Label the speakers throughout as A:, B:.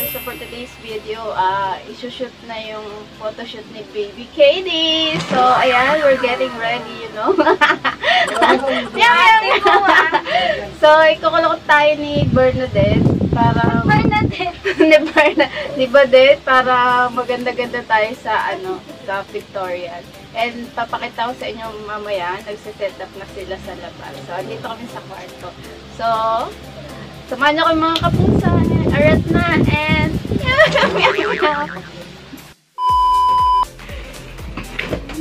A: So for today's video, isushoot na yung photoshoot ni Baby Katie. So ayan, we're getting ready, you know. So ikukulong tayo ni Bernadette para ni Bernadette para maganda-ganda tayo sa sa pictorial. And papakita ko sa inyo mamaya, nagse-set up na sila sa labas. So dito kami sa kwarto. So samahan niyo ko yung mga kapusa. Arat na and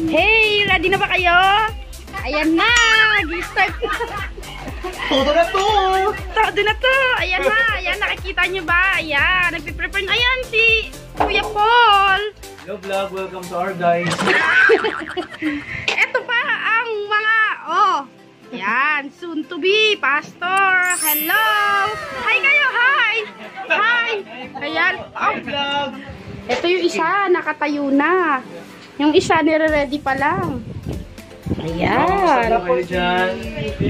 A: hey! Ready na ba kayo? Ayan na! Mag-start na!
B: Todo na to!
A: Todo na to! Ayan na! Ayan, nakikita niyo ba? Ayan, nagpiprepare na. Ayan si Kuya Paul!
B: Hello vlog, welcome to our guys!
A: Ito pa ang mga, yan, soon to be, pastor. Hello! Hi kayo, hi! Hi! Ayan.
B: Vlog!
A: Ito yung isa, nakatayo na. Yung isa, nire-ready pa lang. Ayan.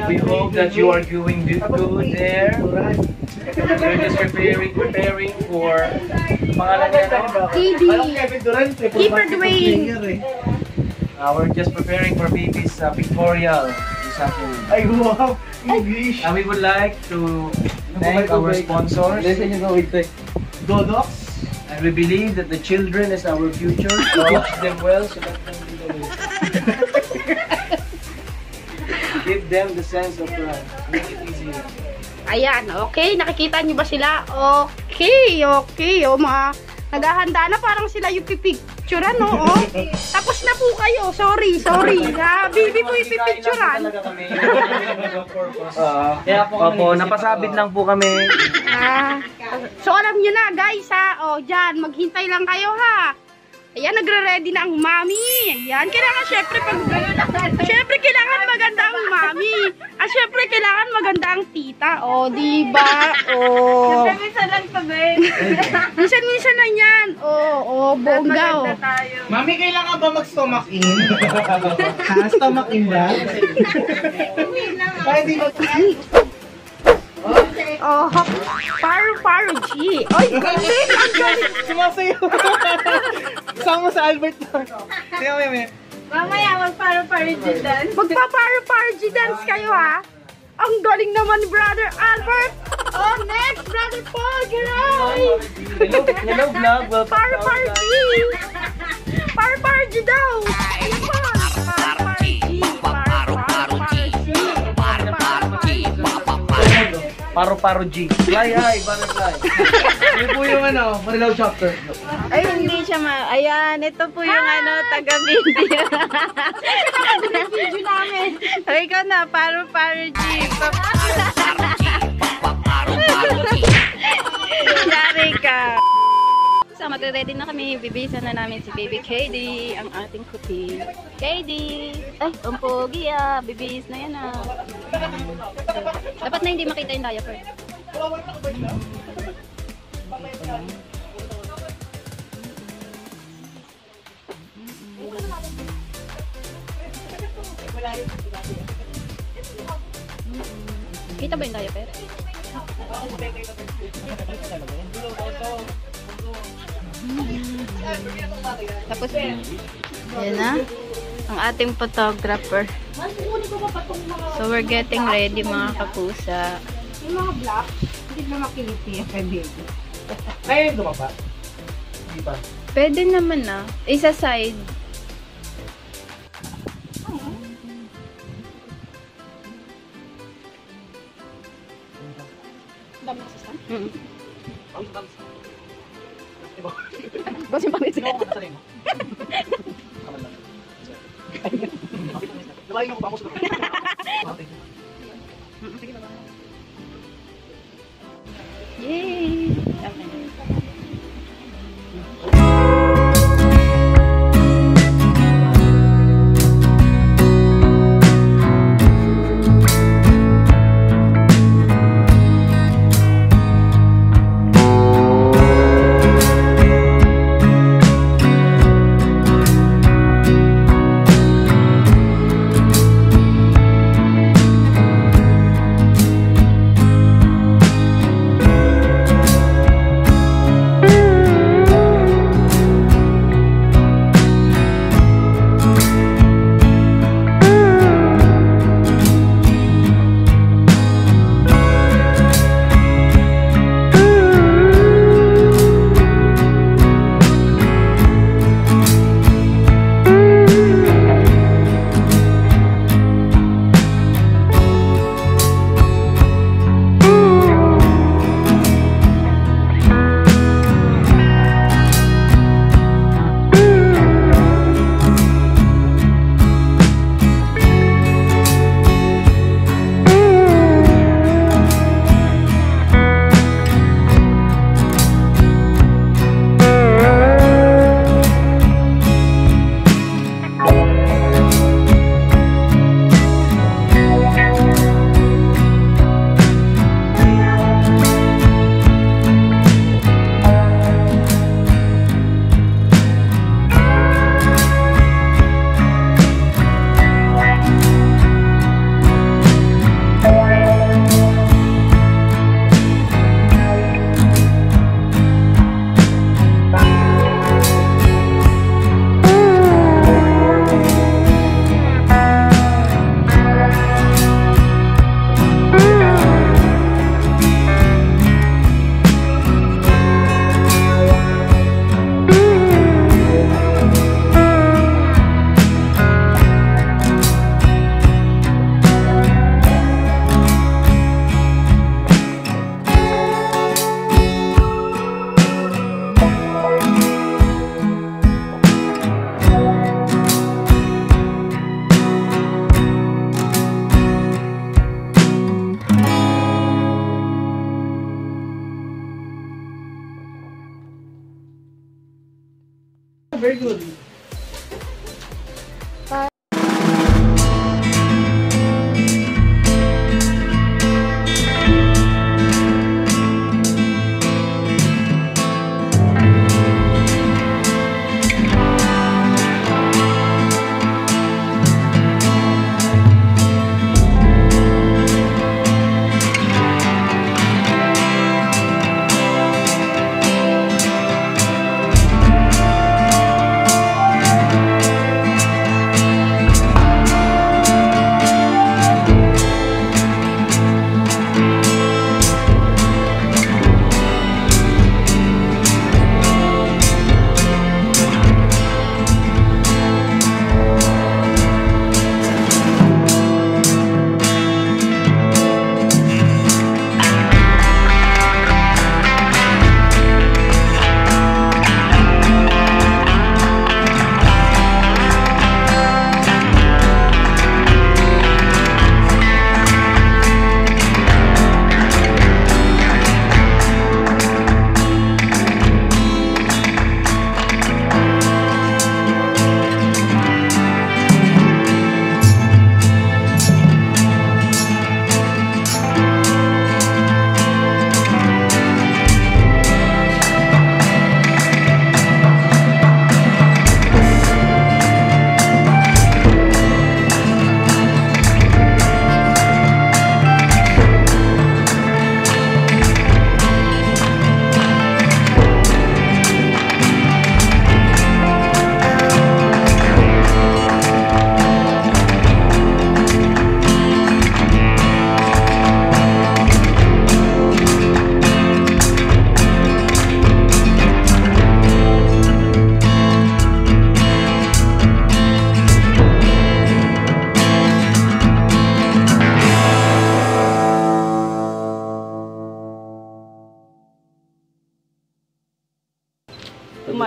B: We hope that you are doing good there. We're just preparing for
A: KD. Keeper Dwayne.
B: We're just preparing for baby's pictorial this afternoon.
C: Ay, wow! English!
B: And we would like to thank our sponsors,
C: Dodox?
B: and we believe that the children is our future. Teach them well so that them be the way. Give them the sense of pride. Make it easier.
A: Ayan, okay. Nakikita niyo ba sila? Okay, okay. O, mga naghahanda na parang sila yung pipicturan, no? Oh. Tapos na po kayo. Sorry. Baby po yung pipicturan.
B: Opo, napasabit lang po kami.
A: So, alam niyo na, guys, ha? O, dyan, maghintay lang kayo, ha? Ayan, nagre-ready na ang mami. Ayan, kailangan syempre kailangan maganda ang mami. Syempre kailangan maganda ang tita. O, diba? O.
D: Minsan lang to, Ben.
A: Minsan na yan. O, bongga, o.
C: Mami, kailangan ba mag-stomach in? Ha? Stomach in ba? Ay, di ba?
A: Oh, paru G. Oy, galing! Ang galing!
C: Sumasayo! Sama sa Albert na. Sige, mami.
D: Mamaya, magparo-paro dance.
A: Magpa-paru G dance kayo, ha? Ang galing naman ni Brother Albert! Oh, next! Brother Paul, garay!
B: Hello vlog, welcome to our
A: Paru G! Paru G daw! Ano pa?
B: Paro G. Fly high, butterfly.
C: Ano po yung Marilaw chapter?
D: Ay, hindi siya Ayan, ito po yung taga-video.
A: Video namin!
D: Ay, ikaw na, paro-paro G. Yari ka. So, magre-ready na kami. Bibisa na namin si Baby Katie, ang ating kuti. Katie! Ay, ang pogi Bibis na yan Dapat na hindi makita yung diaper. Kita ba yung diaper? Tapos yan na ang ating photographer. So we're getting ready mga kapusa.
A: Yung mga black, hindi na makiliti yung baby.
C: Kaya yung dumapa? Hindi pa.
D: Pwede naman isa side.
A: Dami na sa
D: Boss yung pangit siya. Yay!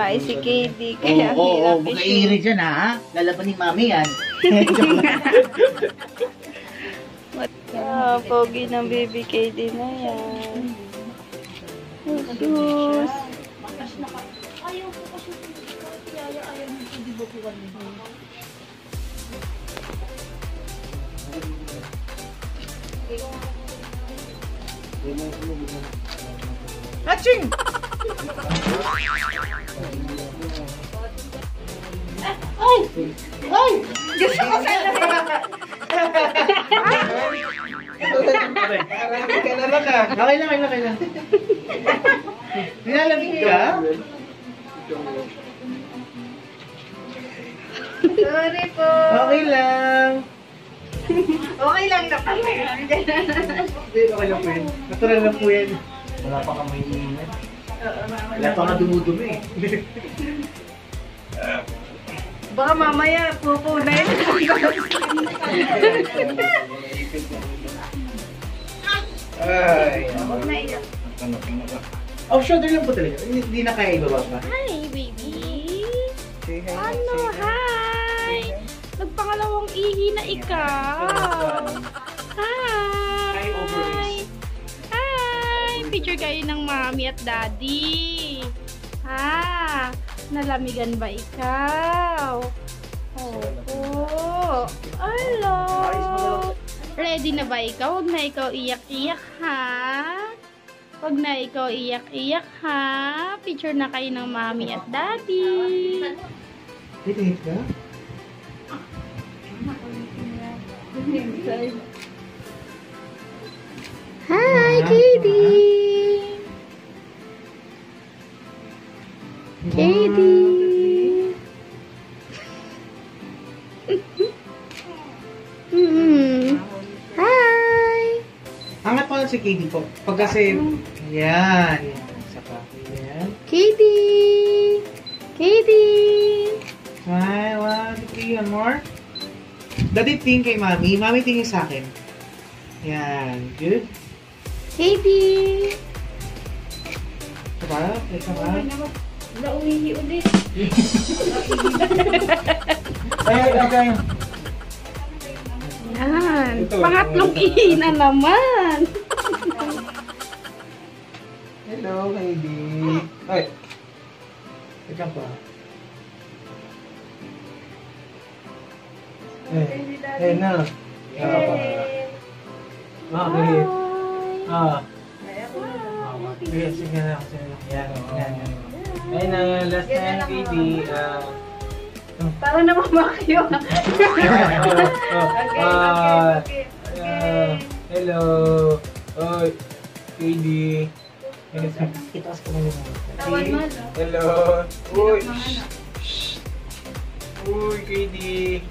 D: babae si KD. Kaya
C: Oo,
D: hirap
C: magkairi dyan ha. Lalaban ni mami yan.
D: Pogi ng baby KD na yan. Sus.
C: Aching! Ay! Ay!
D: Gusto ko sana.
C: Okay lang. Nilalamig ka?
A: Sorry po.
C: Okay lang.
A: Okay lang na kami.
C: Hindi, okay lang po yan. Natural lang po yan. Wala pa kami iingat. Wala pa nga dumudumi eh.
A: Baka mamaya pupunin.
C: Ay.
A: Huwag na iyak.
C: Oh, shoulder lang po talaga. Hindi na kaya ibaba pa.
D: Hi, baby.
C: Say hi.
D: Ano, hi. Nagpangalawang ihi na ikaw. Hi.
C: Hi, ovaries.
D: Hi. Picture kayo ng mommy at daddy. Ha? Nalamigan ba ikaw? Opo. Hello. Ready na ba ikaw? Huwag na ikaw iyak-iyak, ha? Huwag na ikaw iyak-iyak, ha? Picture na kayo ng mommy at daddy.
C: Hit ka?
D: Hi, Katie! Katie! Hi!
C: Angat po lang si Katie po. Pag kasi, yan. Saka, yan.
D: Katie! Katie!
C: Hi, 1, 2, 3, one more. Daddy tingin kay mami. Mami tingin sa akin. Yan. Good.
D: Katie!
C: Saka, saka.
A: Wala umihi ulit.
C: Ay.
D: Yan. Pangatlong ihi na naman.
C: Hello, Katie. Ay. Ikaw pa. Eh, na. Okay. Sige na. Yan. Ayun na, last time, Katie.
A: Para na mamakyo.
C: Hello. Oy, Katie. Kita ka naman. Hello. Uy. Uy, Katie.